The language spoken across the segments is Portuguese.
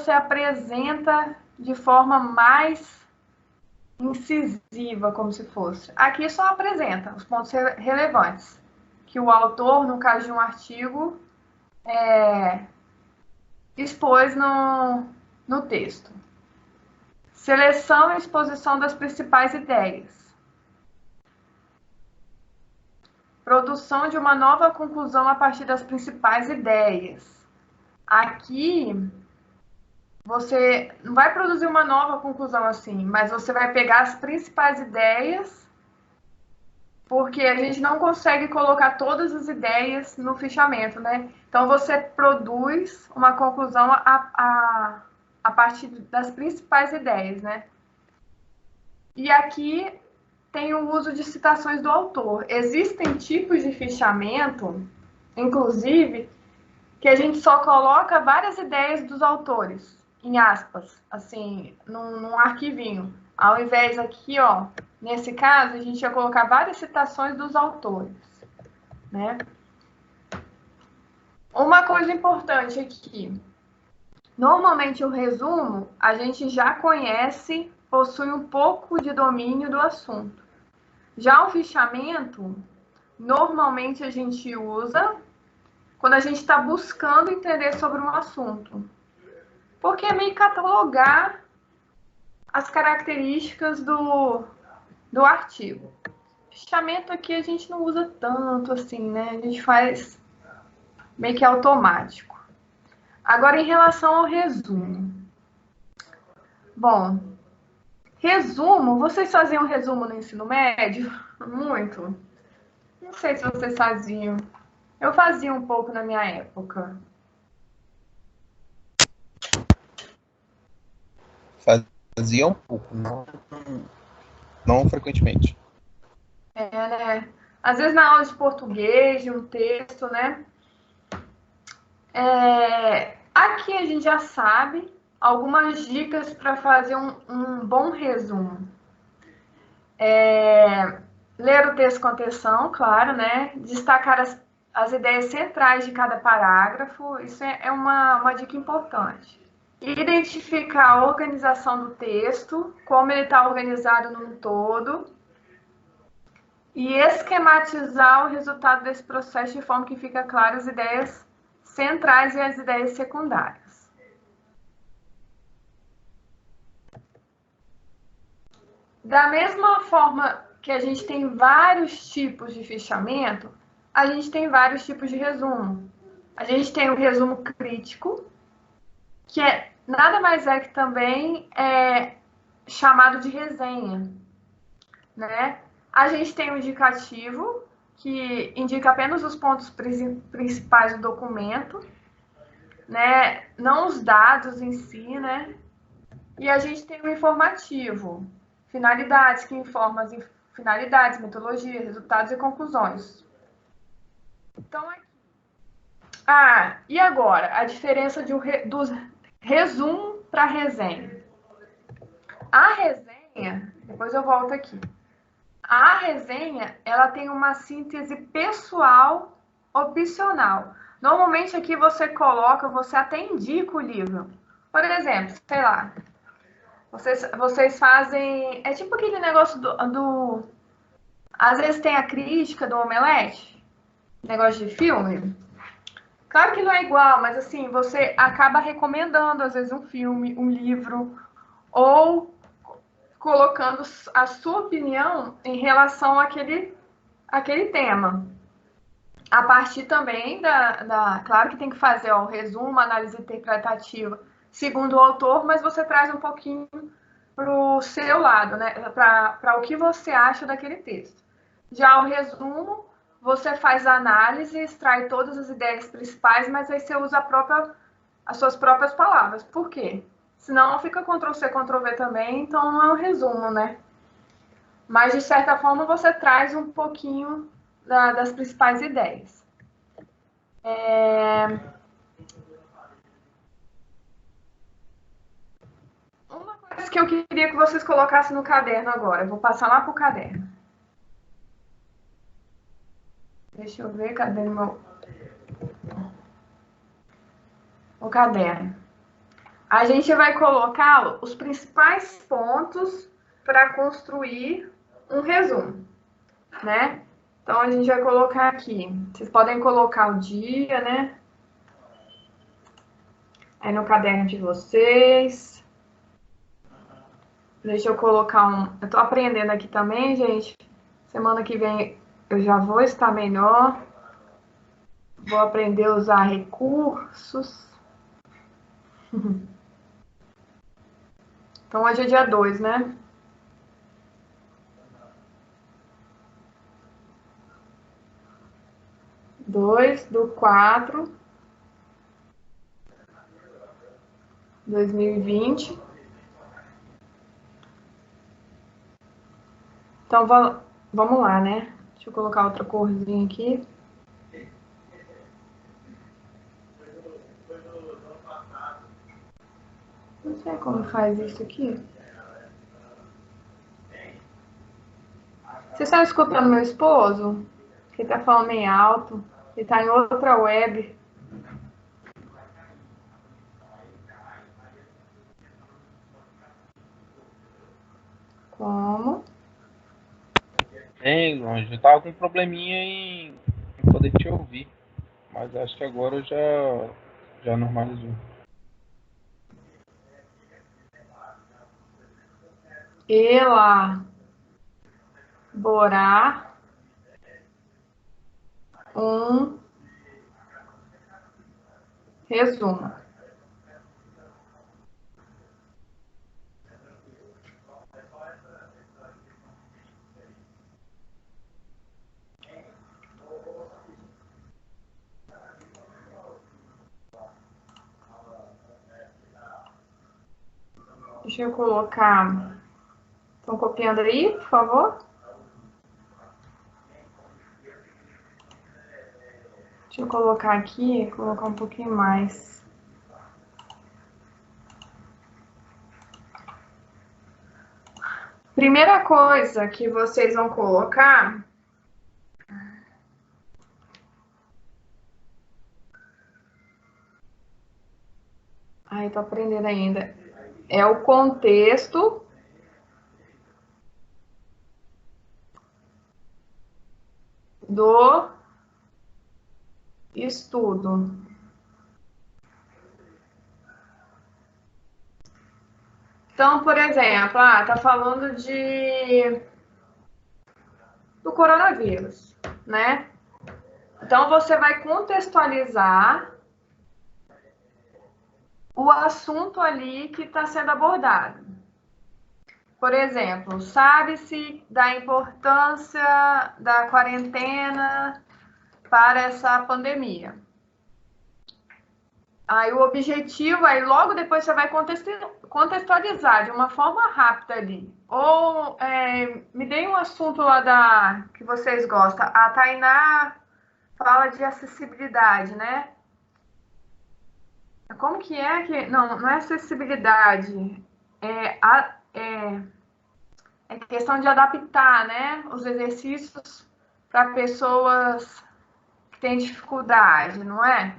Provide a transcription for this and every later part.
você apresenta de forma mais incisiva, como se fosse. Aqui só apresenta os pontos relevantes que o autor, no caso de um artigo, expôs no texto. Seleção e exposição das principais ideias. Produção de uma nova conclusão a partir das principais ideias. Aqui, você não vai produzir uma nova conclusão assim, mas você vai pegar as principais ideias, porque a gente não consegue colocar todas as ideias no fichamento, né? Então, você produz uma conclusão a partir das principais ideias, né? E aqui tem o uso de citações do autor. Existem tipos de fichamento, inclusive, que a gente só coloca várias ideias dos autores, em aspas, assim, num arquivinho. Ao invés aqui, ó, nesse caso, a gente ia colocar várias citações dos autores, né? Uma coisa importante aqui. Normalmente o resumo a gente já conhece, possui um pouco de domínio do assunto. Já o fichamento, normalmente a gente usa quando a gente está buscando entender sobre um assunto. Porque é meio catalogar as características do artigo. Fichamento aqui a gente não usa tanto assim, né? A gente faz meio que automático. Agora, em relação ao resumo. Bom, resumo, vocês faziam resumo no ensino médio? Muito. Não sei se vocês faziam. Eu fazia um pouco na minha época. Fazia um pouco, não frequentemente. Né? Às vezes na aula de português, de um texto, né? Aqui a gente já sabe algumas dicas para fazer um bom resumo. Ler o texto com atenção, claro, né? Destacar as ideias centrais de cada parágrafo, isso é uma dica importante. Identificar a organização do texto, como ele está organizado num todo, e esquematizar o resultado desse processo de forma que fica claro as ideias centrais e as ideias secundárias. Da mesma forma que a gente tem vários tipos de fichamento, a gente tem vários tipos de resumo. A gente tem o resumo crítico, que nada mais é que também é chamado de resenha, né? A gente tem o indicativo, que indica apenas os pontos principais do documento, né? Não os dados em si, né? E a gente tem o informativo, finalidades, que informa as finalidades, metodologia, resultados e conclusões. Então, aqui. E agora? A diferença do resumo para resenha. A resenha, depois eu volto aqui. A resenha, ela tem uma síntese pessoal opcional. Normalmente aqui você até indica o livro. Por exemplo, sei lá, vocês fazem... É tipo aquele negócio às vezes tem a crítica do Omelete, negócio de filme. Claro que não é igual, mas assim, você acaba recomendando, às vezes, um filme, um livro, ou colocando a sua opinião em relação àquele tema. A partir também claro que tem que fazer o resumo, análise interpretativa, segundo o autor, mas você traz um pouquinho para o seu lado, né? Para o que você acha daquele texto. Já o resumo, você faz a análise, extrai todas as ideias principais, mas aí você usa as suas próprias palavras. Por quê? Senão fica Ctrl+C, Ctrl+V também, então não é um resumo, né? Mas, de certa forma, você traz um pouquinho das principais ideias. Uma coisa que eu queria que vocês colocassem no caderno agora, eu vou passar lá para o caderno. Deixa eu ver, cadê o caderno? a gente vai colocar os principais pontos para construir um resumo, né? Então, a gente vai colocar aqui. Vocês podem colocar o dia, né? Aí no caderno de vocês. Deixa eu colocar um... Eu tô aprendendo aqui também, gente. Semana que vem eu já vou estar melhor. Vou aprender a usar recursos. Então, hoje é dia 2, né? Dois do 4/2020. Então, vamos lá, né? Deixa eu colocar outra corzinha aqui. Não sei como faz isso aqui. Vocês estão escutando meu esposo? Que ele tá falando meio alto. Ele tá em outra web. Como? Hein, longe. Eu tava com um probleminha em poder te ouvir. Mas acho que agora já normalizou. Elaborar um resumo. Deixa eu colocar. Estão copiando aí, por favor? Deixa eu colocar aqui, colocar um pouquinho mais. Primeira coisa que vocês vão colocar. Ai, tô aprendendo ainda. É o contexto do estudo. Então, por exemplo, tá falando do coronavírus, né? Então, você vai contextualizar o assunto ali que está sendo abordado. Por exemplo, sabe-se da importância da quarentena para essa pandemia. Aí o objetivo, aí logo depois você vai contextualizar de uma forma rápida ali. Ou me dê um assunto lá que vocês gostam. A Tainá fala de acessibilidade, né? Como que é que... Não é acessibilidade. É questão de adaptar, né? Os exercícios para pessoas que têm dificuldade, não é?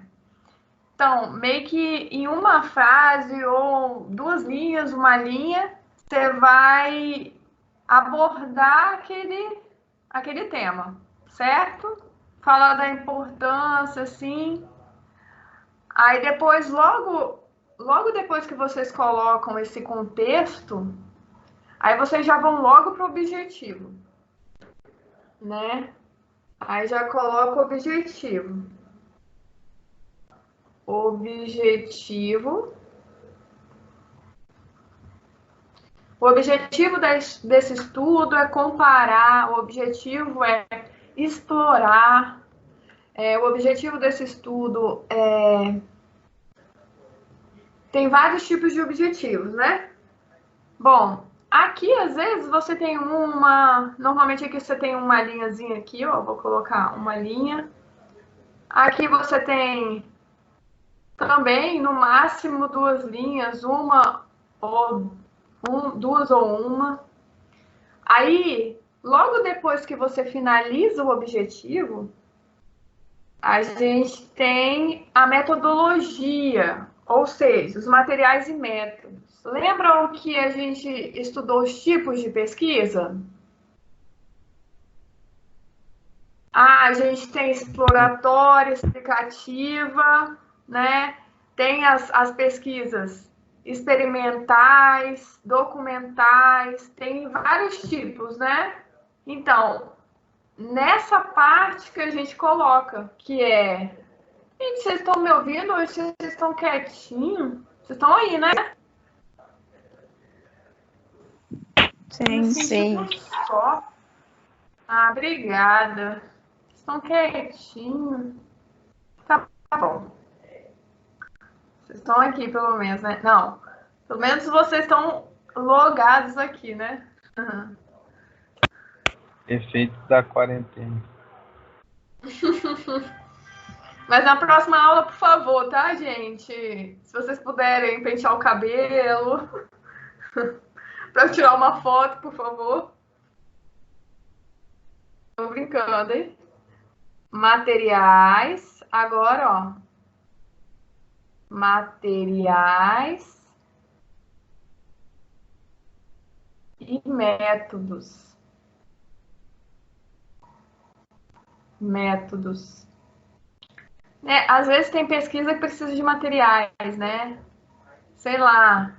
Então, meio que em uma frase ou 2 linhas, uma linha, você vai abordar aquele tema, certo? Falar da importância, assim. Aí depois, logo depois que vocês colocam esse contexto, aí vocês já vão logo para o objetivo, né? Aí já coloca o objetivo. O objetivo desse estudo é comparar, o objetivo é explorar, o objetivo desse estudo tem vários tipos de objetivos, né? Bom, aqui às vezes você tem normalmente aqui você tem uma linhazinha aqui, ó, vou colocar uma linha. Aqui você tem também, no máximo, 2 linhas, duas ou uma. Aí, logo depois que você finaliza o objetivo, a gente tem a metodologia, Ou seja, os materiais e métodos. Lembram que a gente estudou os tipos de pesquisa? A gente tem exploratória, explicativa, né? Tem as pesquisas experimentais, documentais, tem vários tipos, né? Então, nessa parte que a gente coloca, que é... Gente, vocês estão me ouvindo ou vocês estão quietinhos? Vocês estão aí, né? Sim, sim. Só. Ah, obrigada. Estão quietinhos. Tá bom. Vocês estão aqui, pelo menos, né? Não. Pelo menos vocês estão logados aqui, né? Uhum. Efeitos da quarentena. Mas na próxima aula, por favor, tá, gente? Se vocês puderem pentear o cabelo. Para eu tirar uma foto, por favor. Tô brincando, hein? Materiais. Agora, ó. Materiais e métodos. Métodos. Às vezes tem pesquisa que precisa de materiais, né? Sei lá.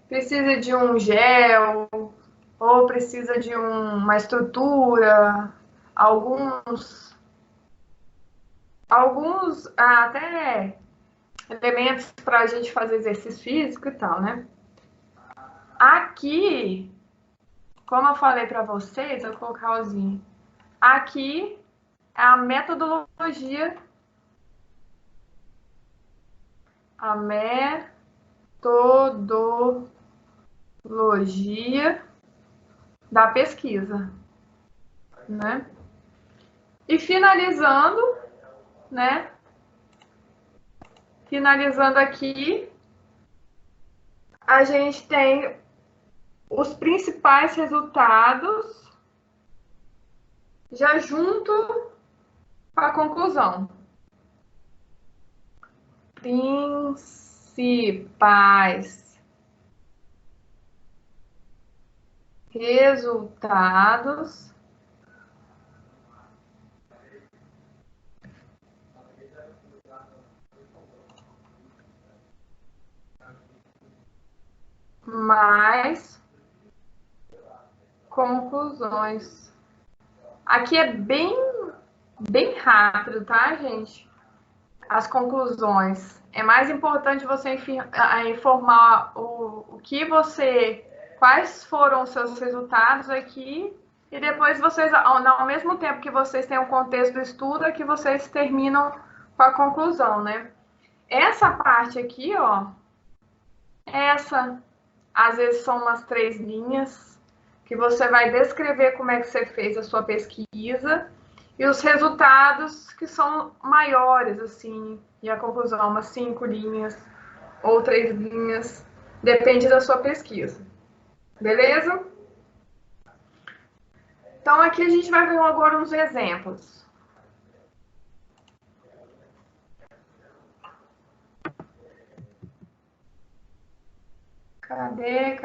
Precisa de um gel, ou precisa de uma estrutura, alguns até elementos para a gente fazer exercício físico e tal, né? Aqui, como eu falei para vocês, eu vou colocar ozinho. Aqui é a metodologia. A metodologia da pesquisa, né? E finalizando, né? Finalizando aqui, a gente tem os principais resultados já junto com a conclusão. Principais resultados mais conclusões. Aqui é bem rápido, tá, gente? As conclusões. É mais importante você informar quais foram os seus resultados aqui, e depois vocês, ao mesmo tempo que vocês têm o contexto do estudo, é que vocês terminam com a conclusão, né? Essa parte aqui, ó, às vezes são umas 3 linhas, que você vai descrever como é que você fez a sua pesquisa, e os resultados que são maiores, assim, e a conclusão, umas 5 linhas ou 3 linhas, depende da sua pesquisa. Beleza? Então, aqui a gente vai ver agora uns exemplos. Cadê?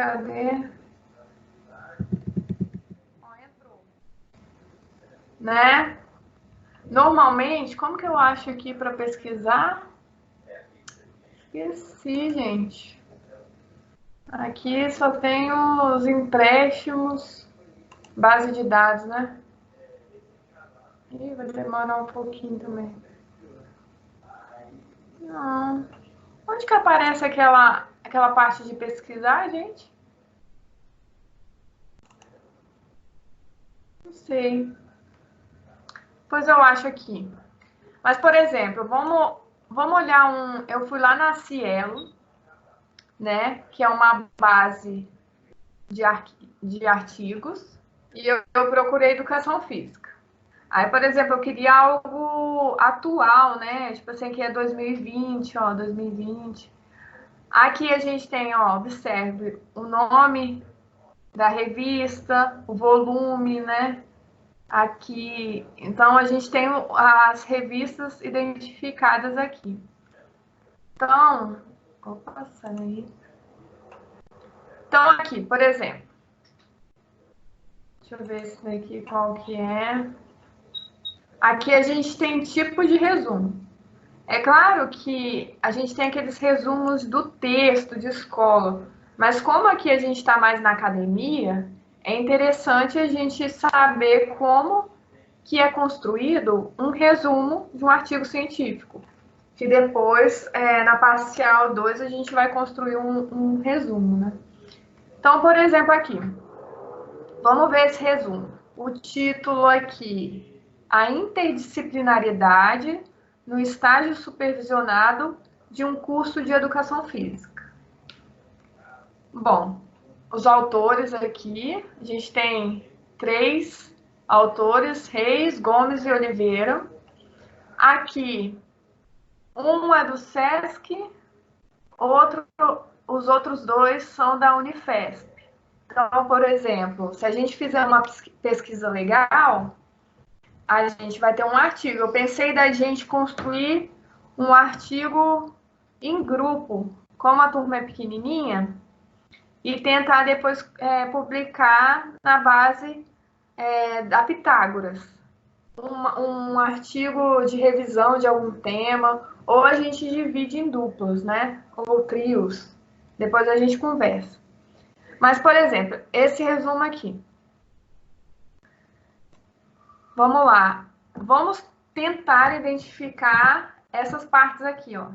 Entrou. Né? Normalmente, como que eu acho aqui para pesquisar? Esqueci, gente. Aqui só tem os empréstimos, base de dados, né? Ih, vai demorar um pouquinho também. Não. Onde que aparece aquela parte de pesquisar, gente? Não sei. Pois eu acho aqui. Mas, por exemplo, vamos olhar eu fui lá na Cielo, né? Que é uma base de artigos. E eu procurei educação física. Aí, por exemplo, eu queria algo atual, né? Tipo assim, que é 2020, ó, 2020. Aqui a gente tem, ó, observe o nome da revista, o volume, né? Aqui, então, a gente tem as revistas identificadas aqui. Então, opa, sai aí. Então, aqui, por exemplo, deixa eu ver esse daqui qual que é. Aqui a gente tem tipo de resumo. É claro que a gente tem aqueles resumos do texto de escola, mas como aqui a gente está mais na academia, é interessante a gente saber como que é construído um resumo de um artigo científico. Que depois, na parcial 2, a gente vai construir um resumo, né? Então, por exemplo, aqui, vamos ver esse resumo. O título aqui, a interdisciplinaridade no estágio supervisionado de um curso de educação física. Bom, os autores aqui, a gente tem 3 autores, Reis, Gomes e Oliveira. Aqui, um é do SESC, os outros 2 são da Unifesp. Então, por exemplo, se a gente fizer uma pesquisa legal, a gente vai ter um artigo. Eu pensei da gente construir um artigo em grupo, como a turma é pequenininha, e tentar depois publicar na base da Pitágoras. Um artigo de revisão de algum tema, ou a gente divide em duplos, né? Ou trios. Depois a gente conversa. Mas, por exemplo, esse resumo aqui. Vamos lá. Vamos tentar identificar essas partes aqui, ó.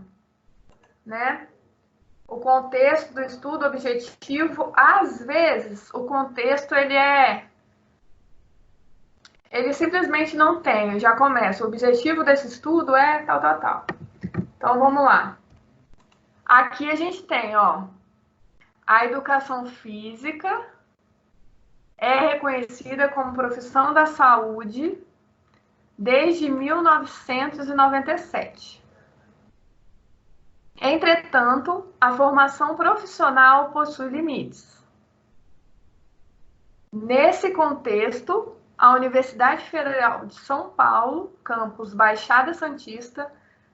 Né? O contexto do estudo objetivo, às vezes, o contexto, ele simplesmente não tem. Eu já começo. O objetivo desse estudo é tal, tal, tal. Então, vamos lá. Aqui a gente tem, ó, a educação física é reconhecida como profissão da saúde desde 1997. Entretanto, a formação profissional possui limites. Nesse contexto, a Universidade Federal de São Paulo, campus Baixada Santista,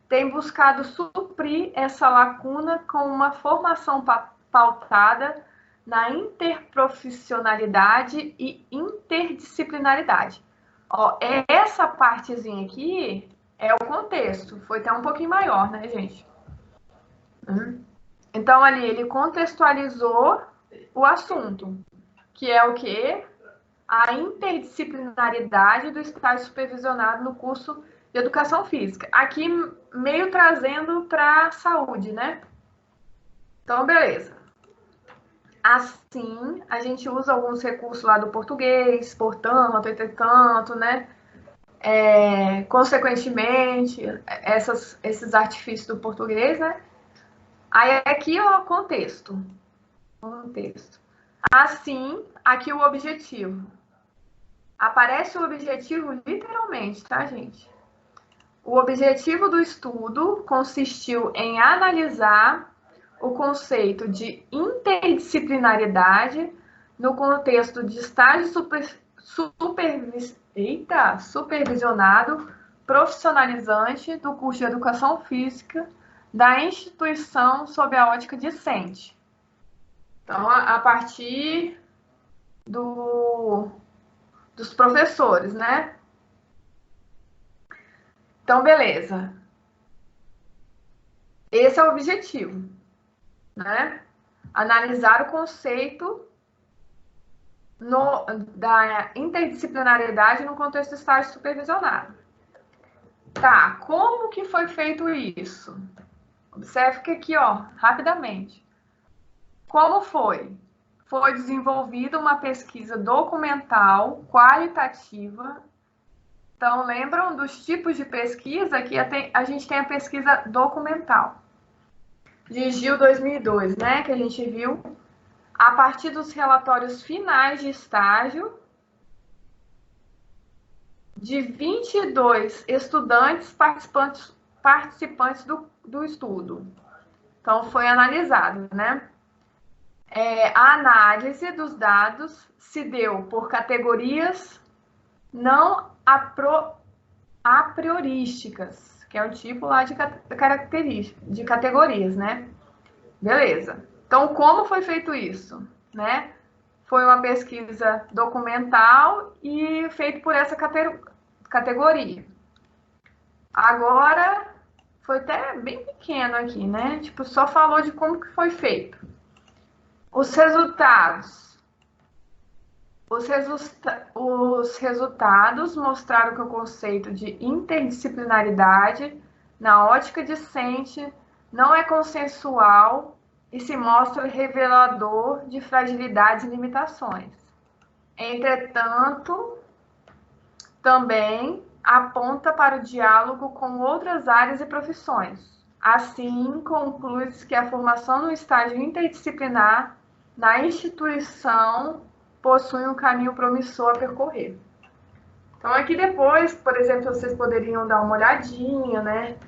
tem buscado suprir essa lacuna com uma formação pautada na interprofissionalidade e interdisciplinaridade. Ó, essa partezinha aqui é o contexto, foi até um pouquinho maior, né, gente? Então, ali, ele contextualizou o assunto, que é o quê? A interdisciplinaridade do estágio supervisionado no curso de Educação Física. Aqui, meio trazendo para a saúde, né? Então, beleza. Assim, a gente usa alguns recursos lá do português, portanto, entretanto, né? Consequentemente, esses artifícios do português, né? Aí aqui, ó, contexto. Assim, aqui o objetivo. Aparece o objetivo literalmente, tá, gente? O objetivo do estudo consistiu em analisar o conceito de interdisciplinaridade no contexto de estágio supervisionado profissionalizante do curso de Educação Física da instituição sob a ótica discente. Então, a partir dos professores, né? Então, beleza. Esse é o objetivo, né? Analisar o conceito da interdisciplinariedade no contexto do estágio supervisionado. Tá, como que foi feito isso? Observe que aqui, ó, rapidamente. Como foi? Foi desenvolvida uma pesquisa documental qualitativa. Então, lembram dos tipos de pesquisa? Aqui a gente tem a pesquisa documental. De Gil 2002, né? Que a gente viu. A partir dos relatórios finais de estágio de 22 estudantes participantes do estudo. Então, foi analisado, né? A análise dos dados se deu por categorias não a priorísticas, que é o tipo lá de características, de categorias, né? Beleza. Então, como foi feito isso, né? Foi uma pesquisa documental e feito por essa categoria. Agora, foi até bem pequeno aqui, né? Tipo, só falou de como que foi feito. Os resultados. Os resultados mostraram que o conceito de interdisciplinaridade na ótica discente não é consensual e se mostra revelador de fragilidades e limitações. Entretanto, também aponta para o diálogo com outras áreas e profissões. Assim, conclui-se que a formação no estágio interdisciplinar na instituição possui um caminho promissor a percorrer. Então, aqui depois, por exemplo, vocês poderiam dar uma olhadinha, né?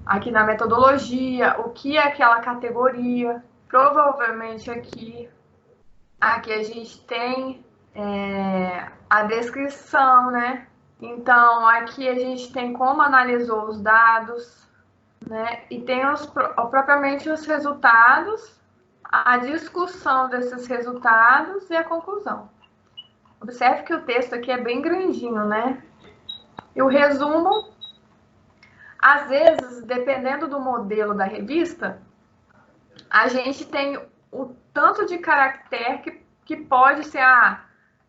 Aqui na metodologia, o que é aquela categoria. Provavelmente aqui a gente tem a descrição, né? Então, aqui a gente tem como analisou os dados, né? E tem propriamente os resultados, a discussão desses resultados e a conclusão. Observe que o texto aqui é bem grandinho, né? E o resumo, às vezes, dependendo do modelo da revista, a gente tem o tanto de caractere que pode ser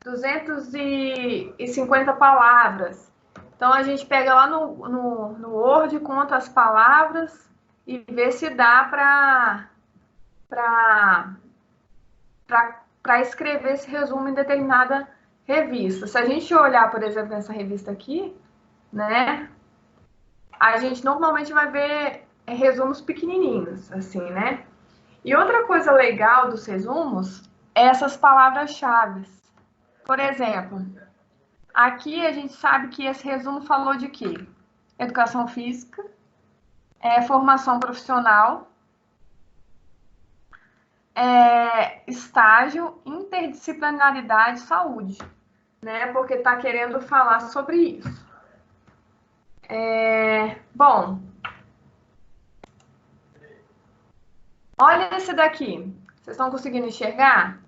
250 palavras. Então, a gente pega lá no Word, conta as palavras e vê se dá para escrever esse resumo em determinada revista. Se a gente olhar, por exemplo, nessa revista aqui, né, a gente normalmente vai ver resumos pequenininhos, assim, né? E outra coisa legal dos resumos é essas palavras-chave. Por exemplo, aqui a gente sabe que esse resumo falou de quê? Educação física, formação profissional, estágio, interdisciplinaridade, saúde, né? Porque está querendo falar sobre isso. Bom, olha esse daqui. Vocês estão conseguindo enxergar?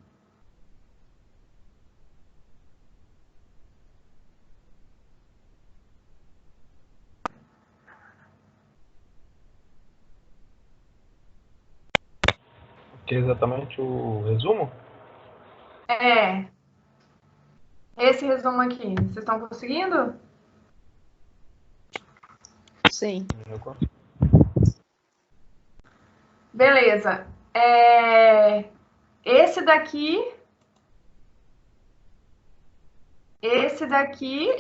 Que é exatamente o resumo? Esse resumo aqui. Vocês estão conseguindo? Sim. Eu consigo. Beleza. Esse daqui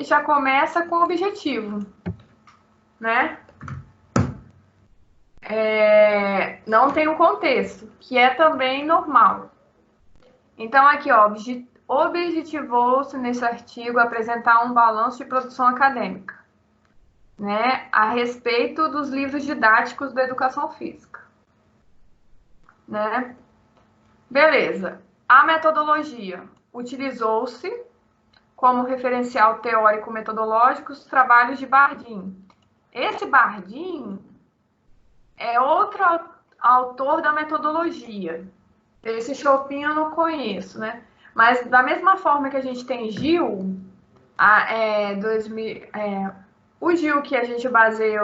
já começa com o objetivo, né? Não tem um contexto, que é também normal. Então, aqui, ó, objetivou-se nesse artigo apresentar um balanço de produção acadêmica, né, a respeito dos livros didáticos da educação física, né? Beleza. A metodologia utilizou-se como referencial teórico-metodológico os trabalhos de Bardeen. Esse Bardeen é outro autor da metodologia. Esse Chopin eu não conheço, né? Mas da mesma forma que a gente tem Gil, o Gil que a gente baseia,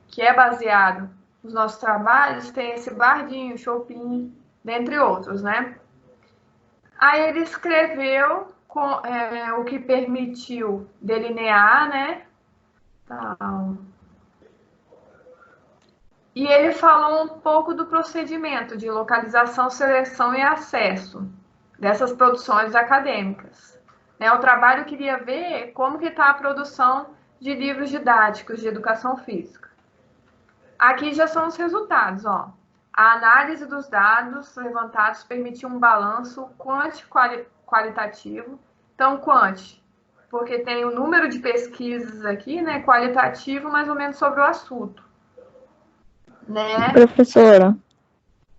que é baseado nos nossos trabalhos, tem esse Bardeen, o Chopin, dentre outros, né? Aí ele escreveu o que permitiu delinear, né? E ele falou um pouco do procedimento de localização, seleção e acesso dessas produções acadêmicas. O trabalho queria ver como que está a produção de livros didáticos de educação física. Aqui já são os resultados, ó. A análise dos dados levantados permitiu um balanço quantitativo. Então, porque tem o número de pesquisas aqui, né, qualitativo, mais ou menos sobre o assunto. Né? Professora.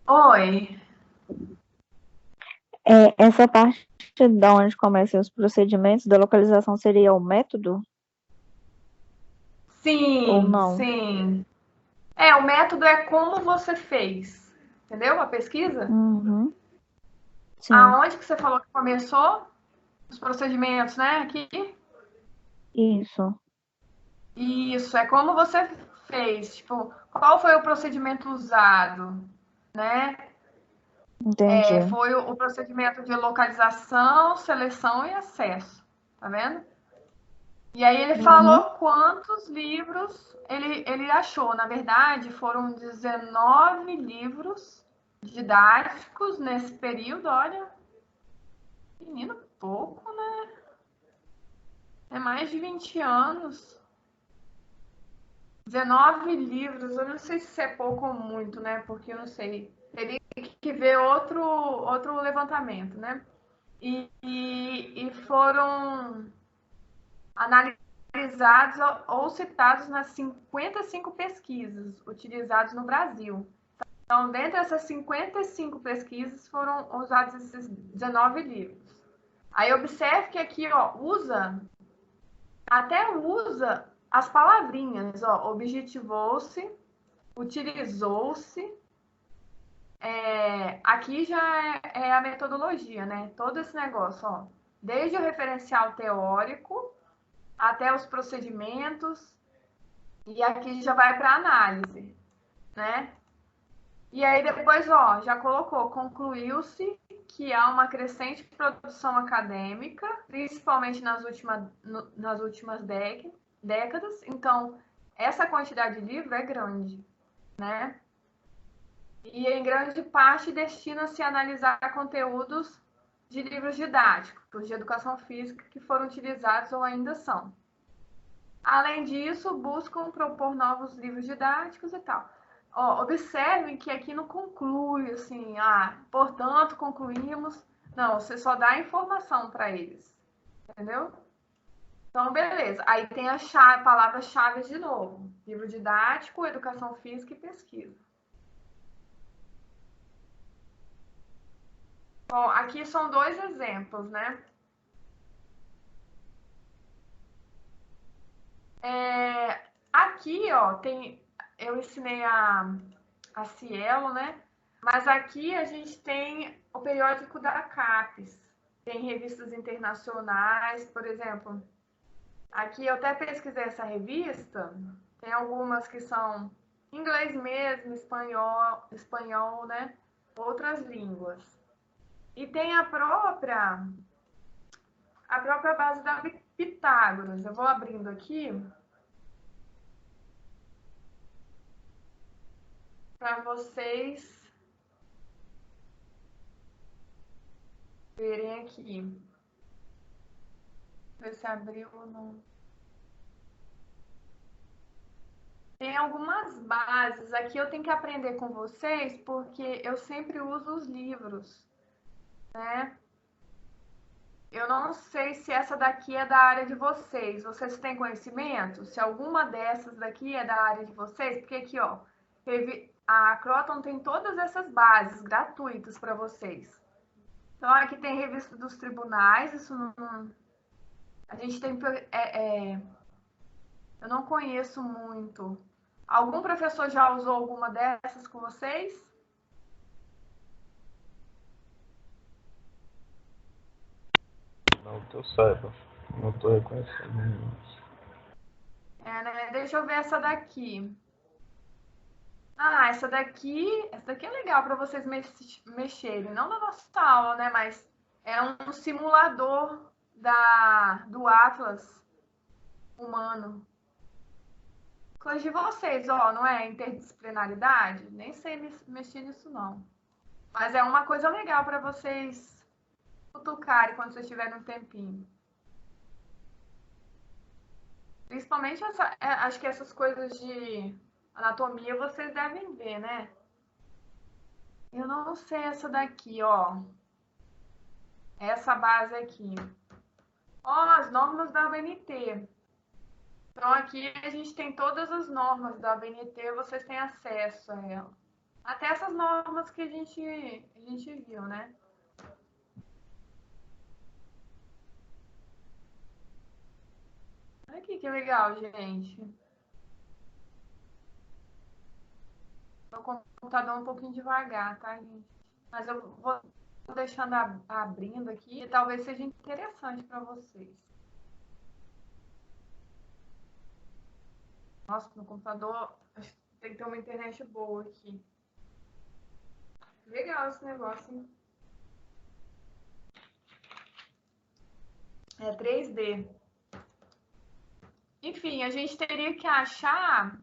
Oi. Essa parte de onde começam os procedimentos da localização seria o método ou Sim, não? sim. O método é como você fez, entendeu? A pesquisa. Uhum. Sim, Aonde que você falou que começou? Os procedimentos, né? Aqui. isso. Isso, é como você fez. Tipo, qual foi o procedimento usado, né? Entendi. Foi o procedimento de localização, seleção e acesso. Tá vendo? E aí ele Uhum. falou quantos livros ele achou. Na verdade, foram 19 livros didáticos nesse período. Olha, menino, pouco, né? É mais de 20 anos. 19 livros, eu não sei se é pouco ou muito, né? Porque eu não sei. Teria que ver outro levantamento, né? E foram analisados ou citados nas 55 pesquisas utilizadas no Brasil. Então, dentre essas 55 pesquisas, foram usados esses 19 livros. Aí, observe que aqui, ó, até usa as palavrinhas, ó, objetivou-se, utilizou-se. Aqui já é a metodologia, né? Todo esse negócio, ó, desde o referencial teórico até os procedimentos, e aqui já vai para análise, né? E aí depois, ó, já colocou, concluiu-se que há uma crescente produção acadêmica, principalmente nas últimas décadas. Então, essa quantidade de livro é grande, né? E em grande parte destina-se a analisar conteúdos de livros didáticos de educação física que foram utilizados ou ainda são. Além disso, buscam propor novos livros didáticos e tal. Ó, observem que aqui não conclui assim, portanto, concluímos. Não, você só dá informação para eles, entendeu? Então, beleza. Aí tem a palavra-chave de novo: livro didático, educação física e pesquisa. Bom, aqui são dois exemplos, né? Aqui, ó, eu ensinei a Cielo, né? Mas aqui a gente tem o periódico da CAPES. Tem revistas internacionais, por exemplo. Aqui eu até pesquisei essa revista. Tem algumas que são inglês mesmo, espanhol, né? Outras línguas. E tem a própria base da Pitágoras. Eu vou abrindo aqui para vocês verem aqui. Ver se abriu ou não. Tem algumas bases. Aqui eu tenho que aprender com vocês, porque eu sempre uso os livros, né? Eu não sei se essa daqui é da área de vocês. Vocês têm conhecimento? Se alguma dessas daqui é da área de vocês? Porque aqui, ó, a Croton tem todas essas bases gratuitas para vocês. Então, aqui tem revista dos tribunais, isso não. A gente tem. Eu não conheço muito. Algum professor já usou alguma dessas com vocês? Não que eu saiba. Não tô reconhecendo. Né? Deixa eu ver essa daqui. Essa daqui é legal para vocês mexerem. Não na nossa aula, né? Mas é um simulador do Atlas humano. Coisa de vocês, ó, não é? Interdisciplinaridade? Nem sei mexer nisso, não. Mas é uma coisa legal para vocês cutucarem quando vocês tiverem um tempinho. Principalmente acho que essas coisas de anatomia vocês devem ver, né? Eu não sei essa daqui, ó. Essa base aqui. Ó, as normas da ABNT. Então aqui a gente tem todas as normas da ABNT, vocês têm acesso a ela. Até essas normas que a gente viu, né? Olha aqui que legal, gente. Meu computador é um pouquinho devagar, tá, gente? Mas eu vou deixando abrindo aqui e talvez seja interessante para vocês. Nossa, no computador tem que ter uma internet boa aqui. Legal esse negócio, hein? É 3D. Enfim, a gente teria que achar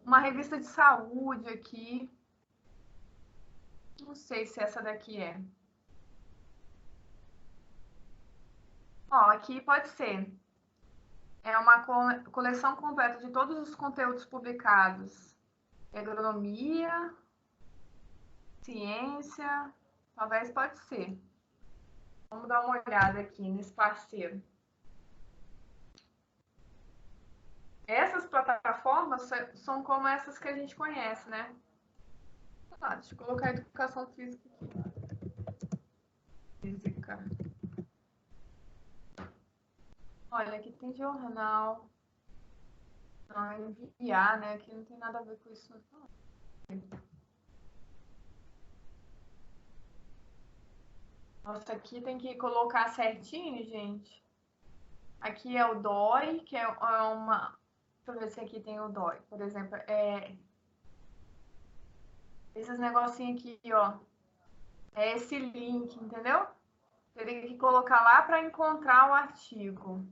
uma revista de saúde aqui. Não sei se essa daqui é. Ó, aqui pode ser. É uma coleção completa de todos os conteúdos publicados. Agronomia, ciência, talvez pode ser. Vamos dar uma olhada aqui nesse parceiro. Essas plataformas são como essas que a gente conhece, né? Ah, deixa eu colocar educação física aqui. Física. Olha, aqui tem jornal. Não, enviar, né? Aqui não tem nada a ver com isso. Nossa, aqui tem que colocar certinho, gente. Aqui é o DOI, que é uma... Deixa eu ver se aqui tem o DOI. Por exemplo, esses negocinhos aqui, ó. É esse link, entendeu? Teria que colocar lá para encontrar o artigo.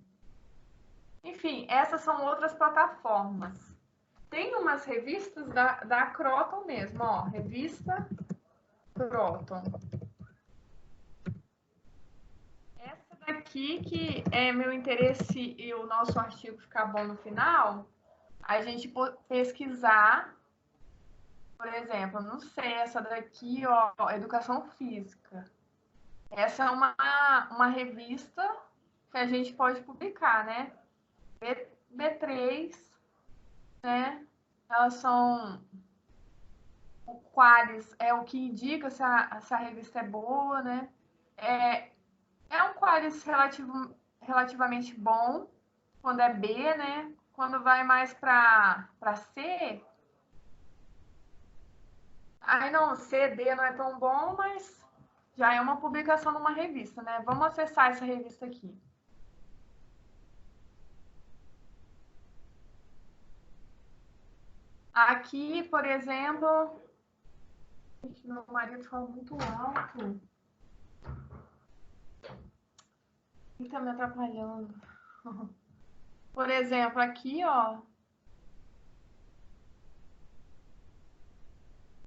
Enfim, essas são outras plataformas. Tem umas revistas da Croton mesmo, ó. Revista Croton. Essa daqui que é meu interesse e o nosso artigo ficar bom no final, a gente pesquisar, por exemplo, não sei, essa daqui, ó, Educação Física. Essa é uma revista que a gente pode publicar, né? B3, né? Elas são... O Qualis é o que indica se a revista é boa, né? É um Qualis relativamente bom quando é B, né? Quando vai mais para C, aí não, C, D não é tão bom, mas já é uma publicação numa revista, né? Vamos acessar essa revista aqui. Aqui, por exemplo... Gente, meu marido fala muito alto. Ele tá me atrapalhando. Por exemplo, aqui, ó,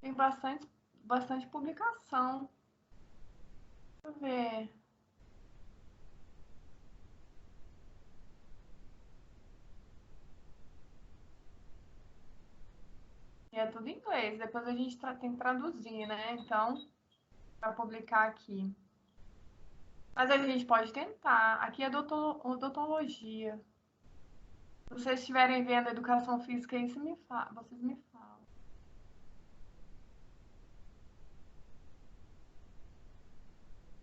tem bastante publicação. Deixa eu ver. E é tudo em inglês. Depois a gente tem que traduzir, né? Então, para publicar aqui. Mas a gente pode tentar. Aqui é odontologia. Se vocês estiverem vendo educação física aí, vocês me falam.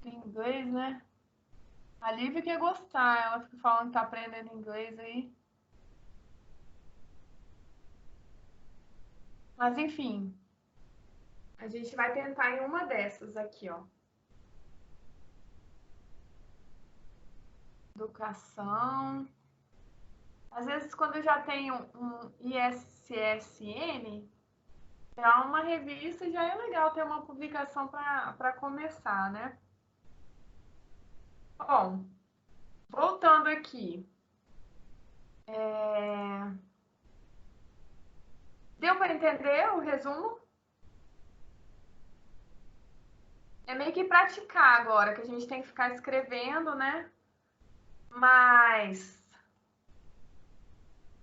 Tem inglês, né? A Lívia quer gostar. Ela fica falando que tá aprendendo inglês aí. Mas, enfim. A gente vai tentar em uma dessas aqui, ó. Educação. Às vezes, quando eu já tenho um ISSN, já uma revista já é legal ter uma publicação para começar, né? Bom, voltando aqui. Deu para entender o resumo? É meio que praticar agora, que a gente tem que ficar escrevendo, né? Mas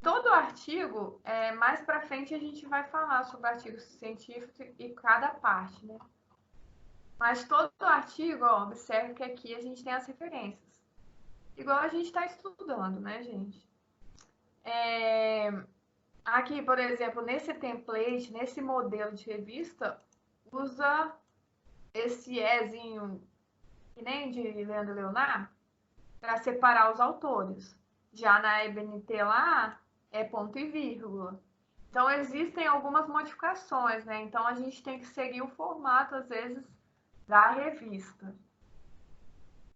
todo artigo, mais para frente a gente vai falar sobre artigos científicos e cada parte, né? Mas todo artigo, ó, observe que aqui a gente tem as referências. Igual a gente está estudando, né, gente? Aqui, por exemplo, nesse template, nesse modelo de revista, usa esse Ezinho, que nem de Leandro Leonardo, para separar os autores. Já na EBNT lá, é ponto e vírgula. Então, existem algumas modificações, né? Então, a gente tem que seguir o formato, às vezes, da revista.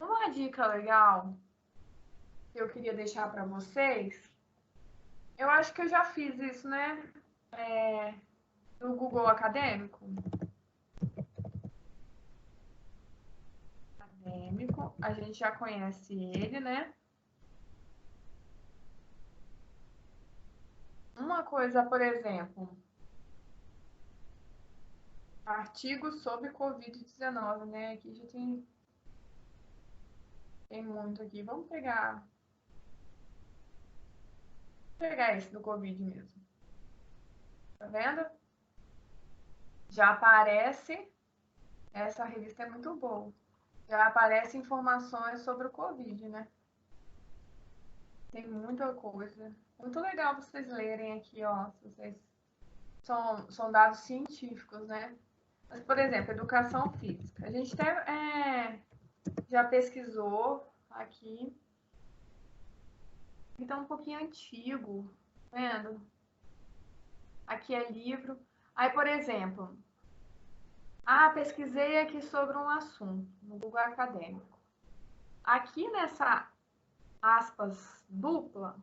Uma dica legal que eu queria deixar para vocês, eu acho que eu já fiz isso, né? No Google Acadêmico. A gente já conhece ele, né? Uma coisa, por exemplo, artigo sobre Covid-19, né? Aqui já tem muito aqui. Vamos pegar esse do Covid mesmo. Tá vendo? Já aparece, essa revista é muito boa. Já aparece informações sobre o Covid, né? Tem muita coisa. Muito legal vocês lerem aqui, ó. Vocês são dados científicos, né? Mas, por exemplo, educação física. A gente até já pesquisou aqui. Então, um pouquinho antigo, tá vendo? Aqui é livro. Aí, por exemplo, pesquisei aqui sobre um assunto no Google Acadêmico. Aqui nessa aspas dupla,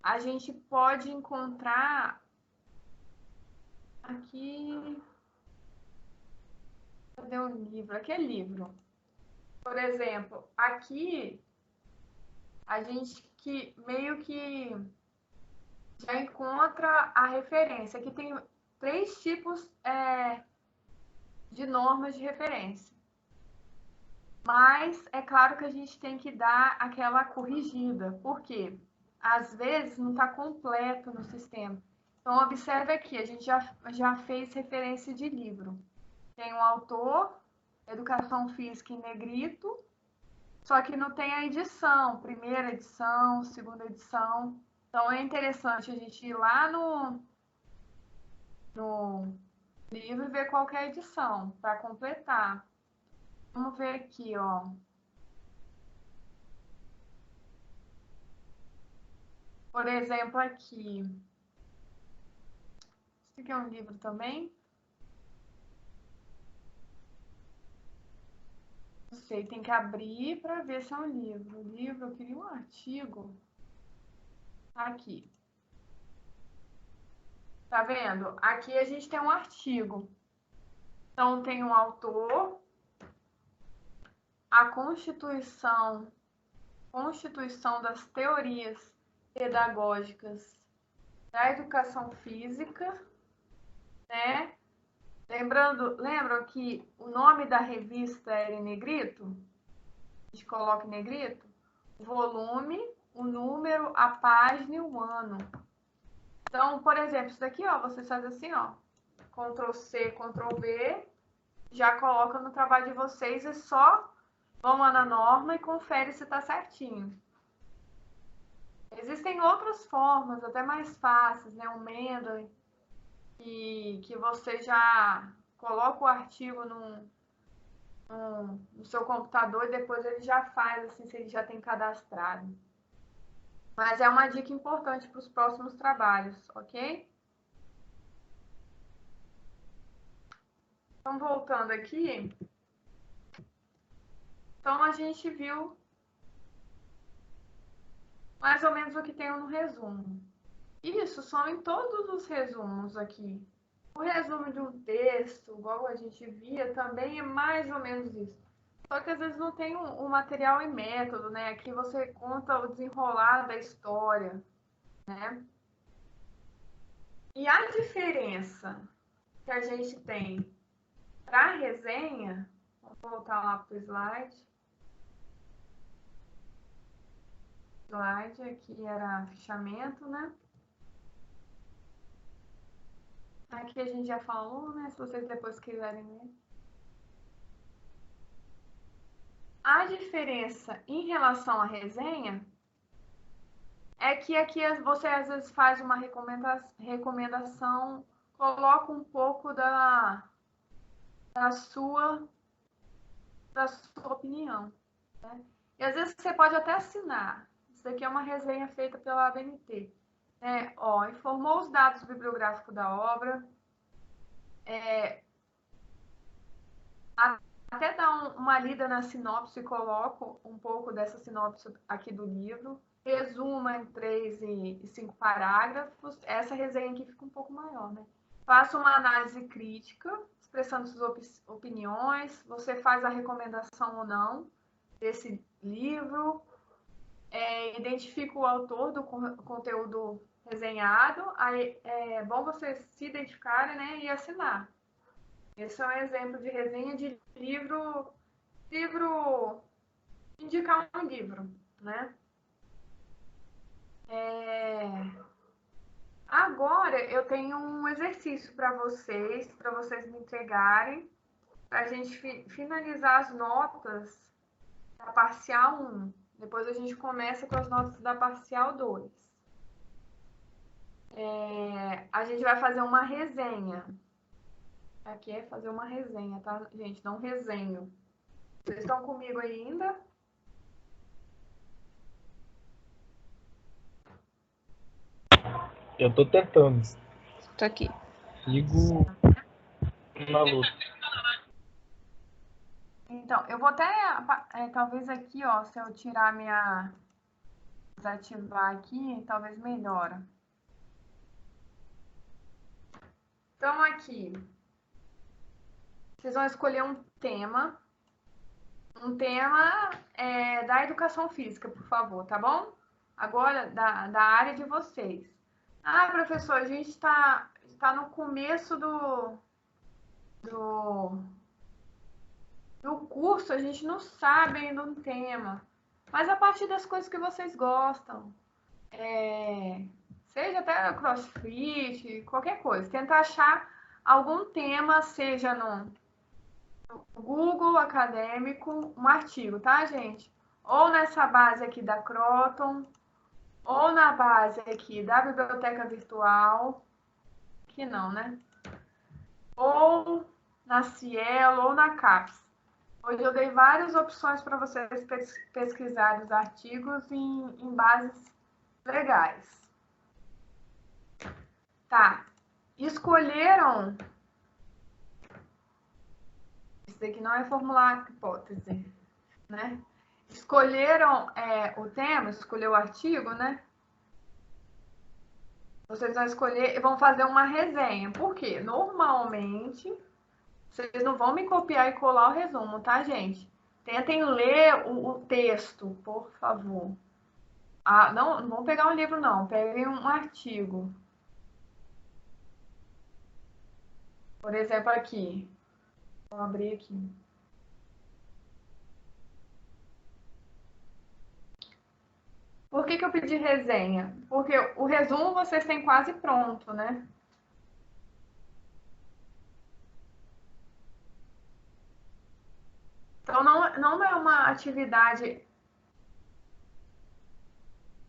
a gente pode encontrar aqui. Cadê o livro? Aqui é livro. Por exemplo, aqui a gente que meio que já encontra a referência. Aqui tem 3 tipos de normas de referência. Mas é claro que a gente tem que dar aquela corrigida, porque às vezes não está completo no sistema. Então, observe aqui, a gente já fez referência de livro. Tem um autor, Educação Física em negrito, só que não tem a edição, primeira edição, segunda edição. Então, é interessante a gente ir lá no livro e ver qual é a edição, para completar. Vamos ver aqui, ó. Por exemplo, aqui. Esse aqui é um livro também. Não sei, tem que abrir para ver se é um livro. Eu queria um artigo. Aqui. Tá vendo? Aqui a gente tem um artigo. Então, tem um autor, a Constituição das Teorias Pedagógicas da Educação Física, né? Lembram que o nome da revista era em negrito? A gente coloca em negrito? O volume, o número, a página e o ano. Então, por exemplo, isso daqui, ó, vocês fazem assim, ó. Ctrl C, Ctrl V, já coloca no trabalho de vocês e só vão lá na norma e confere se está certinho. Existem outras formas, até mais fáceis, né? O Mendeley, que você já coloca o artigo no seu computador e depois ele já faz, assim, se ele já tem cadastrado. Mas é uma dica importante para os próximos trabalhos, ok? Então, voltando aqui. Então, a gente viu mais ou menos o que tem no resumo. Isso são em todos os resumos aqui. O resumo de um texto, igual a gente via, também é mais ou menos isso. Só que às vezes não tem um material e método, né? Aqui você conta o desenrolar da história, né? E a diferença que a gente tem para a resenha, vou voltar lá para o slide. Slide aqui era fichamento, né? Aqui a gente já falou, né? Se vocês depois quiserem ver. A diferença em relação à resenha é que aqui você às vezes faz uma recomendação, coloca um pouco da sua opinião, né? E às vezes você pode até assinar. Isso daqui é uma resenha feita pela ABNT. Né? Ó, informou os dados bibliográficos da obra, até dar uma lida na sinopse e coloco um pouco dessa sinopse aqui do livro, resuma em 3 e 5 parágrafos, essa resenha aqui fica um pouco maior, né? Faça uma análise crítica, expressando suas opiniões, você faz a recomendação ou não desse livro, identifica o autor do conteúdo resenhado, aí é bom vocês se identificarem, né, e assinar. Esse é um exemplo de resenha de livro, indicar um livro, né? Agora eu tenho um exercício para vocês me entregarem, para a gente finalizar as notas da parcial 1. Depois a gente começa com as notas da parcial 2. A gente vai fazer uma resenha. Aqui é fazer uma resenha, tá, gente? Não resenho. Vocês estão comigo ainda? Eu tô tentando. Tô aqui. Sigo na luta. Então, eu vou até, talvez aqui, ó, se eu tirar desativar aqui, talvez melhora. Então, aqui, vocês vão escolher um tema da educação física, por favor, tá bom? Agora, da área de vocês. Ah, professor, a gente está no começo do curso, a gente não sabe ainda um tema. Mas a partir das coisas que vocês gostam, seja até crossfit, qualquer coisa, tenta achar algum tema, seja no Google acadêmico, um artigo, tá, gente? Ou nessa base aqui da Croton, ou na base aqui da biblioteca virtual, que não, né? Ou na Cielo, ou na CAPES. Hoje eu dei várias opções para vocês pesquisarem os artigos em bases legais. Tá. Escolheram... Isso daqui não é formular hipótese, né? Escolheram o tema, escolheu o artigo, né? Vocês vão escolher e vão fazer uma resenha. Por quê? Normalmente, vocês não vão me copiar e colar o resumo, tá, gente? Tentem ler o texto, por favor. Ah, não vão pegar um livro, não. Peguem um artigo. Por exemplo, aqui. Vou abrir aqui. Por que eu pedi resenha? Porque o resumo vocês têm quase pronto, né? Então, não é uma atividade...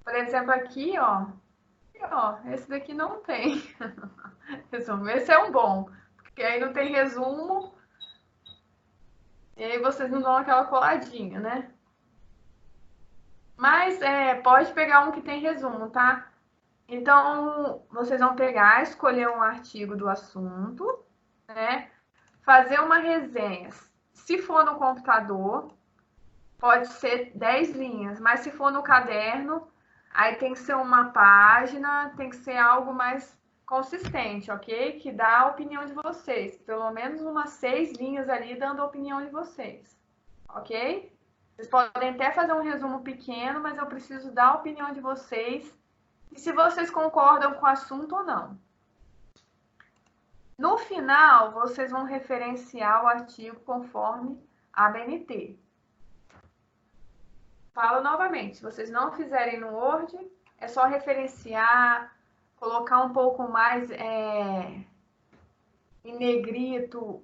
Por exemplo, aqui, ó. Esse daqui não tem resumo. Esse é um bom, porque aí não tem resumo. E aí vocês não dão aquela coladinha, né? Mas pode pegar um que tem resumo, tá? Então, vocês vão pegar, escolher um artigo do assunto, né? Fazer uma resenha. Se for no computador, pode ser 10 linhas, mas se for no caderno, aí tem que ser uma página, tem que ser algo mais consistente, ok? Que dá a opinião de vocês. Pelo menos umas 6 linhas ali dando a opinião de vocês, ok? Vocês podem até fazer um resumo pequeno, mas eu preciso dar a opinião de vocês e se vocês concordam com o assunto ou não. No final, vocês vão referenciar o artigo conforme a ABNT. Falo novamente, se vocês não fizerem no Word, é só referenciar, colocar um pouco mais em negrito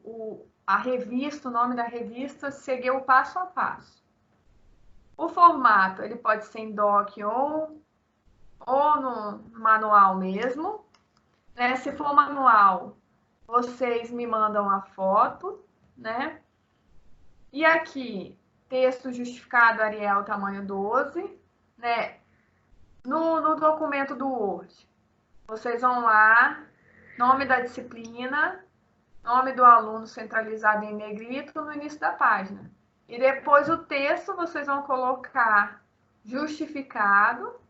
a revista, o nome da revista, seguir o passo a passo. O formato, ele pode ser em doc ou no manual mesmo. Né? Se for manual, vocês me mandam a foto, né? E aqui, texto justificado Arial tamanho 12, né? no documento do Word. Vocês vão lá, nome da disciplina, nome do aluno centralizado em negrito no início da página. E depois o texto vocês vão colocar justificado,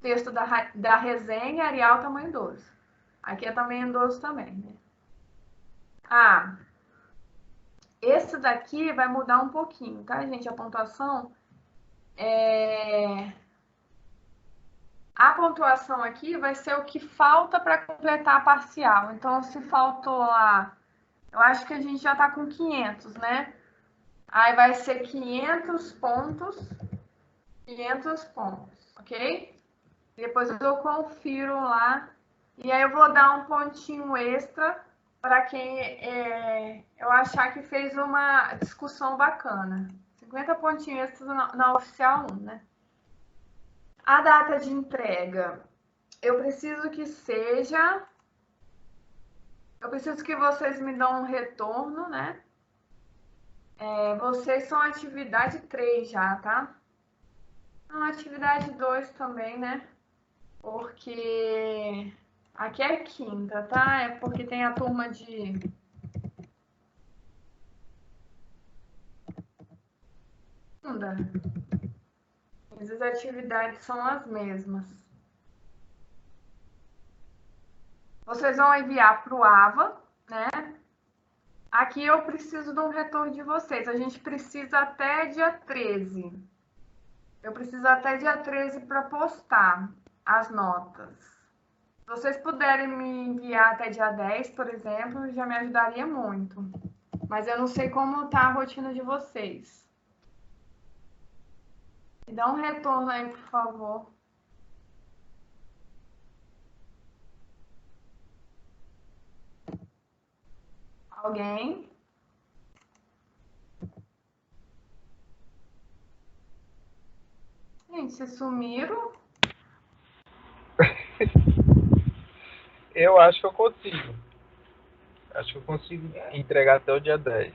texto da resenha, Arial tamanho 12. Aqui é tamanho 12 também, né? Ah, esse daqui vai mudar um pouquinho, tá, gente? A pontuação A pontuação aqui vai ser o que falta para completar a parcial. Então, se faltou lá, eu acho que a gente já está com 500, né? Aí vai ser 500 pontos, ok? Depois eu confiro lá. E aí eu vou dar um pontinho extra para quem eu achar que fez uma discussão bacana. 50 pontinhos extras na oficial 1, né? A data de entrega, eu preciso que vocês me dão um retorno, né? Vocês são atividade 3 já, tá? Não, atividade 2 também, né? Porque aqui é quinta, tá? É porque tem a turma de segunda. Mas as atividades são as mesmas. Vocês vão enviar para o AVA, né? Aqui eu preciso de um retorno de vocês. A gente precisa até dia 13. Eu preciso até dia 13 para postar as notas. Se vocês puderem me enviar até dia 10, por exemplo, já me ajudaria muito. Mas eu não sei como está a rotina de vocês. Me dá um retorno aí, por favor. Alguém? Gente, vocês sumiram? Eu acho que eu consigo. Acho que eu consigo entregar até o dia 10.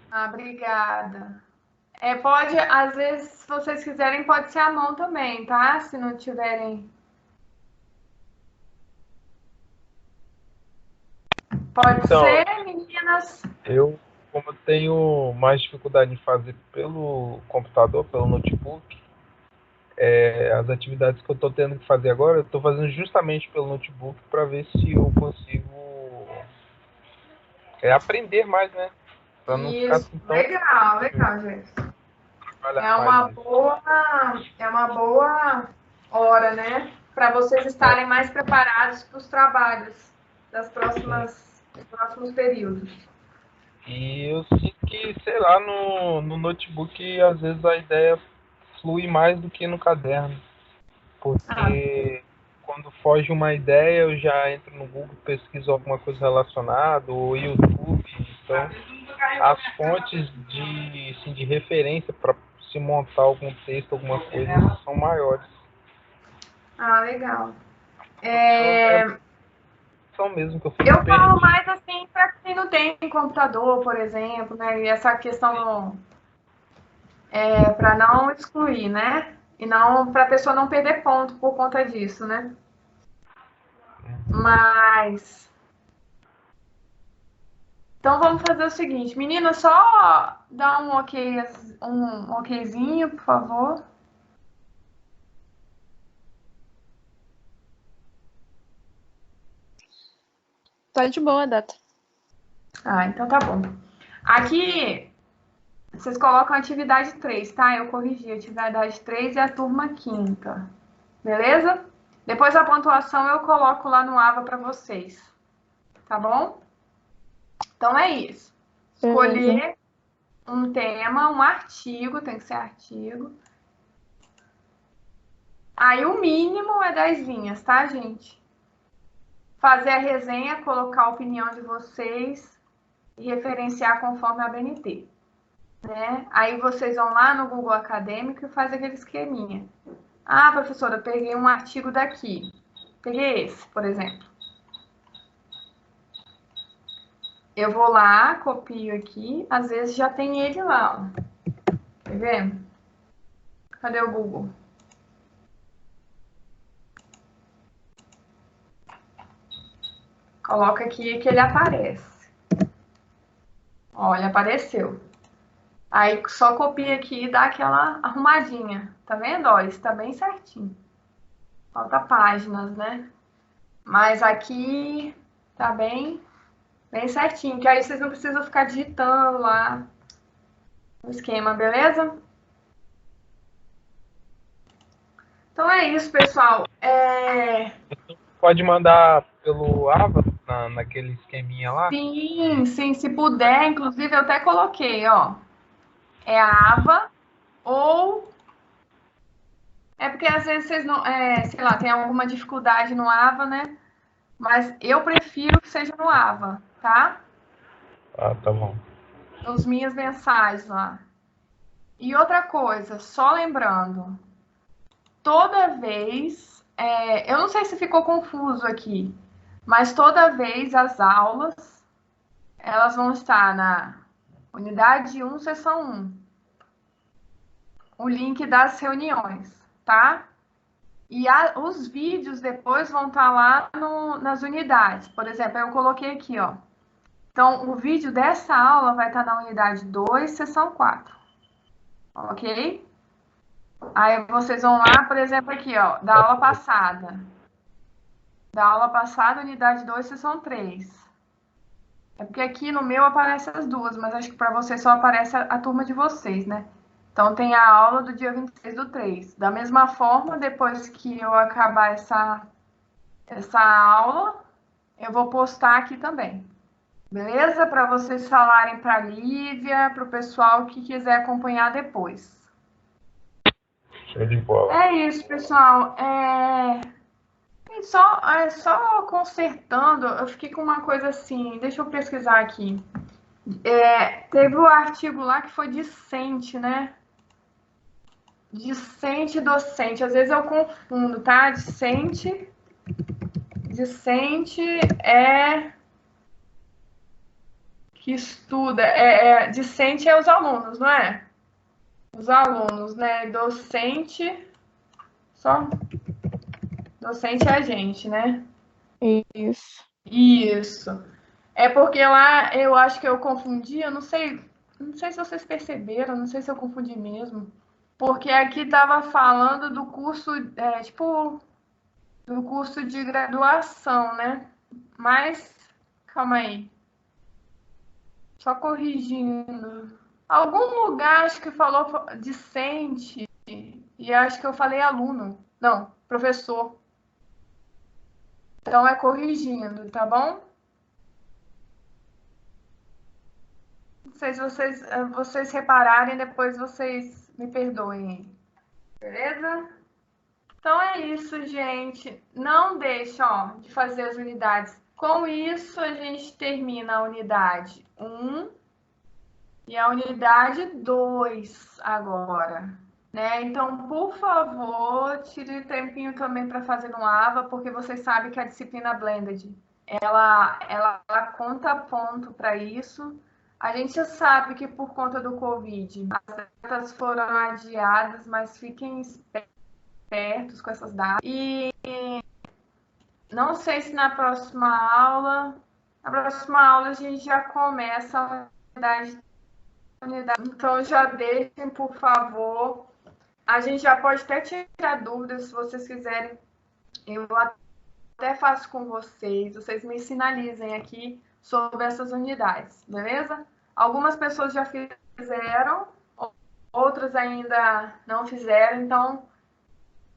Ah, obrigada. Pode, às vezes, se vocês quiserem, pode ser à mão também, tá? Se não tiverem. Pode Então, ser, meninas? como eu tenho mais dificuldade em fazer pelo computador, pelo notebook, as atividades que eu estou tendo que fazer agora, eu estou fazendo justamente pelo notebook para ver se eu consigo aprender mais, né? Para não ficar Isso, assim tão legal, gente. trabalhar mais isso. É uma boa hora, né? Para vocês estarem mais preparados para os trabalhos dos próximos períodos. E eu sinto que, sei lá, no notebook, às vezes a ideia flui mais do que no caderno. Porque quando foge uma ideia, eu já entro no Google, pesquiso alguma coisa relacionada, ou YouTube. Então, as fontes de referência para se montar algum texto, alguma coisa, são maiores. Ah, legal. São mesmo que eu fico Eu perdido. falo mais assim para quem não tem computador, por exemplo, né? E essa questão para não excluir, né? E não para a pessoa não perder ponto por conta disso, né? Mas então vamos fazer o seguinte, menina, só dá um okzinho, por favor. Tá de boa a data. Ah, então tá bom. Aqui vocês colocam atividade 3, tá? Eu corrigi, atividade 3 e a turma quinta. Beleza? Depois a pontuação eu coloco lá no AVA para vocês. Tá bom? Então é isso. Escolher um tema, um artigo, tem que ser artigo. Aí o mínimo é 10 linhas, tá, gente? Fazer a resenha, colocar a opinião de vocês e referenciar conforme a BNT. Né? Aí vocês vão lá no Google Acadêmico e faz aquele esqueminha. Ah, professora, eu peguei um artigo daqui. Peguei esse, por exemplo. Eu vou lá, copio aqui. Às vezes já tem ele lá, ó. Tá vendo? Cadê o Google? Coloca aqui que ele aparece. Ó, ele apareceu. Aí só copia aqui e dá aquela arrumadinha. Tá vendo? Ó, isso tá bem certinho. Falta páginas, né? Mas aqui tá bem certinho. Que aí vocês não precisam ficar digitando lá o esquema, beleza? Então é isso, pessoal. Pode mandar pelo Ava, naquele esqueminha lá? Sim, sim, se puder. Inclusive, eu até coloquei, ó. É a Ava ou... É porque às vezes vocês não... sei lá, tem alguma dificuldade no Ava, né? Mas eu prefiro que seja no Ava, tá? Ah, tá bom. Nas minhas mensagens lá. E outra coisa, só lembrando, toda vez... eu não sei se ficou confuso aqui, mas toda vez as aulas, elas vão estar na unidade 1, seção 1. O link das reuniões, tá? E os vídeos depois vão estar lá nas unidades. Por exemplo, eu coloquei aqui, ó. Então, o vídeo dessa aula vai estar na unidade 2, seção 4. Ok? Aí vocês vão lá, por exemplo, aqui, ó, da aula passada. Da aula passada, unidade 2, seção 3. É porque aqui no meu aparece as duas, mas acho que para vocês só aparece a turma de vocês, né? Então, tem a aula do dia 26/3. Da mesma forma, depois que eu acabar essa aula, eu vou postar aqui também. Beleza? Para vocês falarem para a Lívia, para o pessoal que quiser acompanhar depois. Show de bola. É isso, pessoal. Só consertando, eu fiquei com uma coisa assim, deixa eu pesquisar aqui. Teve o artigo lá que foi discente, né? Discente e docente. Às vezes eu confundo, tá? Discente é que estuda. Discente é os alunos, não é? Os alunos, né? Docente, só. Docente é a gente, né? Isso. Isso. É porque lá eu acho que eu confundi, eu não sei se vocês perceberam, não sei se eu confundi mesmo. Porque aqui tava falando do curso, do curso de graduação, né? Mas, calma aí. Só corrigindo. Algum lugar acho que falou discente e acho que eu falei aluno. Não, professor. Então é corrigindo, tá bom? Não sei se vocês repararem, depois vocês me perdoem. Beleza? Então é isso, gente. Não deixa, ó, de fazer as unidades. Com isso, a gente termina a unidade 1 e a unidade 2 agora, né? Então, por favor, tire um tempinho também para fazer no AVA, porque vocês sabem que a disciplina Blended, ela conta ponto para isso. A gente já sabe que por conta do Covid, as datas foram adiadas, mas fiquem espertos com essas datas. E não sei se na próxima aula a gente já começa a unidade. Então já deixem, por favor. A gente já pode até tirar dúvidas, se vocês quiserem. Eu até faço com vocês me sinalizem aqui sobre essas unidades, beleza? Algumas pessoas já fizeram, outras ainda não fizeram, então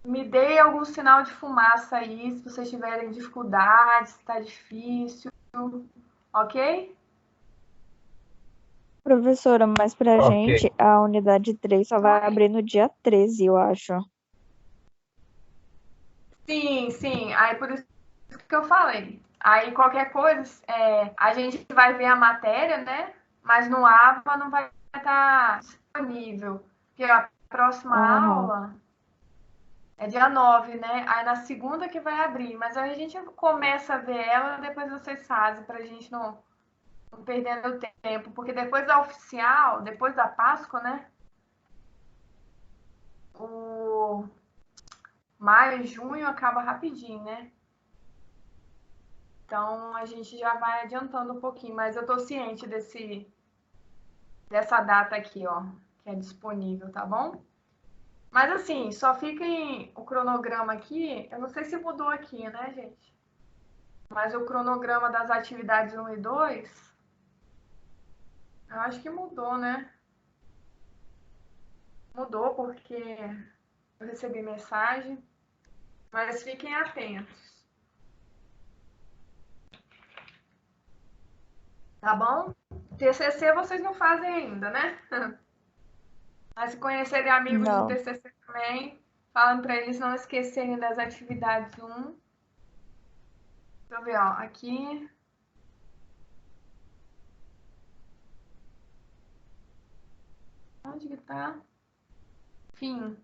me dê algum sinal de fumaça aí, se vocês tiverem dificuldade, se está difícil, ok? Professora, mas pra Ok. gente a unidade 3 só vai abrir no dia 13, eu acho. Sim. Aí por isso que eu falei. Aí qualquer coisa, a gente vai ver a matéria, né? Mas no AVA não vai estar disponível. Porque a próxima aula é dia 9, né? Aí na segunda que vai abrir. Mas aí a gente começa a ver ela, depois vocês fazem, pra gente não perdendo tempo. Porque depois da oficial, depois da Páscoa, né? O maio e junho acaba rapidinho, né? Então, a gente já vai adiantando um pouquinho, mas eu tô ciente dessa data aqui, ó, que é disponível, tá bom? Mas assim, só fiquem o cronograma aqui, eu não sei se mudou aqui, né, gente? Mas o cronograma das atividades 1 e 2, eu acho que mudou, né? Mudou porque eu recebi mensagem, mas fiquem atentos. Tá bom? TCC vocês não fazem ainda, né? Mas se conhecerem amigos de Não. TCC também, falando para eles não esquecerem das atividades 1. Deixa eu ver, ó, aqui. Onde que tá? Fim.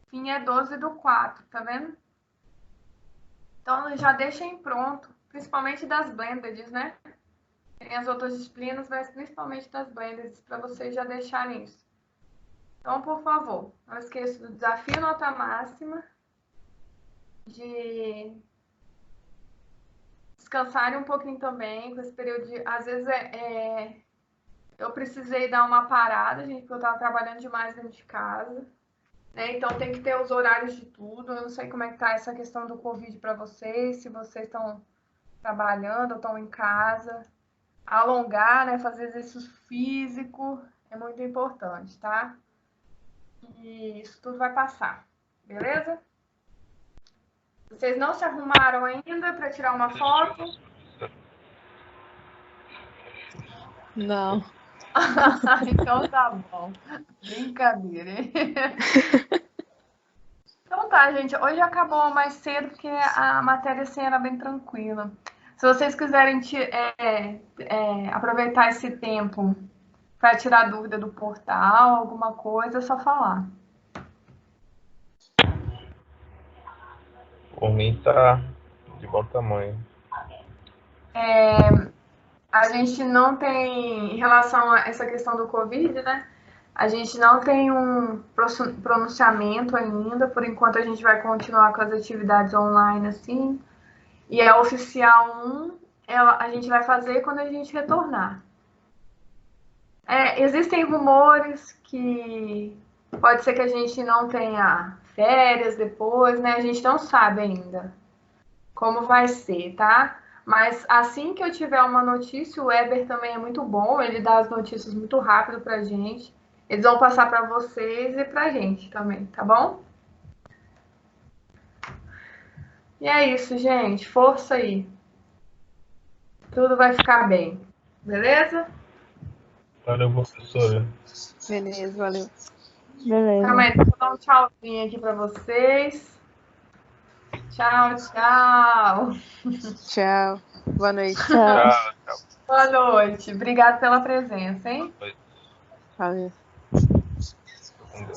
Fim é 12/4, tá vendo? Então já deixem pronto, principalmente das blendeds, né? Tem as outras disciplinas, mas principalmente das blendeds, para vocês já deixarem isso. Então, por favor, não esqueça do desafio nota máxima, de descansarem um pouquinho também com esse período de... Às vezes eu precisei dar uma parada, gente, porque eu estava trabalhando demais dentro de casa, né? Então tem que ter os horários de tudo. Eu não sei como é que tá essa questão do Covid para vocês, se vocês estão trabalhando ou estão em casa. Alongar, né? Fazer exercício físico é muito importante, tá? E isso tudo vai passar, beleza? Vocês não se arrumaram ainda para tirar uma foto? Não. Então tá bom. Brincadeira, hein? Então tá, gente. Hoje acabou mais cedo porque a matéria assim era bem tranquila. Se vocês quiserem aproveitar esse tempo para tirar dúvida do portal, alguma coisa, é só falar. Por mim tá de bom tamanho. A gente não tem, em relação a essa questão do Covid, né? A gente não tem um pronunciamento ainda. Por enquanto, a gente vai continuar com as atividades online assim. E a oficial 1, a gente vai fazer quando a gente retornar. Existem rumores que pode ser que a gente não tenha férias depois, né? A gente não sabe ainda como vai ser, tá? Mas assim que eu tiver uma notícia, o Weber também é muito bom, ele dá as notícias muito rápido pra gente. Eles vão passar para vocês e pra gente também, tá bom? E é isso, gente. Força aí. Tudo vai ficar bem. Beleza? Valeu, professora. Beleza, valeu. Beleza. Calma aí, deixa eu dar um tchauzinho aqui para vocês. Tchau, tchau. Tchau. Boa noite. Tchau. Tchau, tchau. Boa noite. Obrigada pela presença, hein? Valeu.